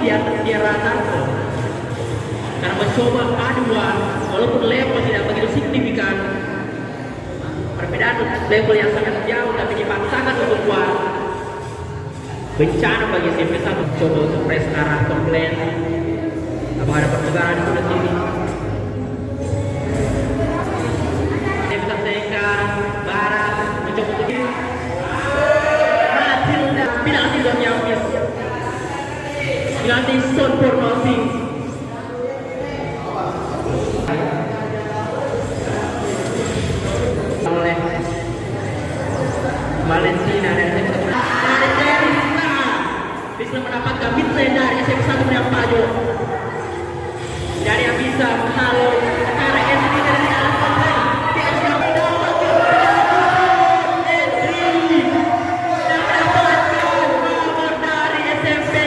di atas Sierra Tarko karena mencoba paduan walaupun level tidak begitu signifikan, perbedaan level yang sangat jauh tapi dipaksakan untuk kuat. Bencana bagi SMP1 mencoba untuk press arah komplain. Apakah ada pertukaran di sebelah sini? SMP1 Sengkar Barat mencoba untuk Matilda penalti sudah nyampe. Penalti Son Pornosi oleh Valentina dan bisa mendapatkan mid lane dari SMP1 yang Pajo. Dari yang bisa menghalau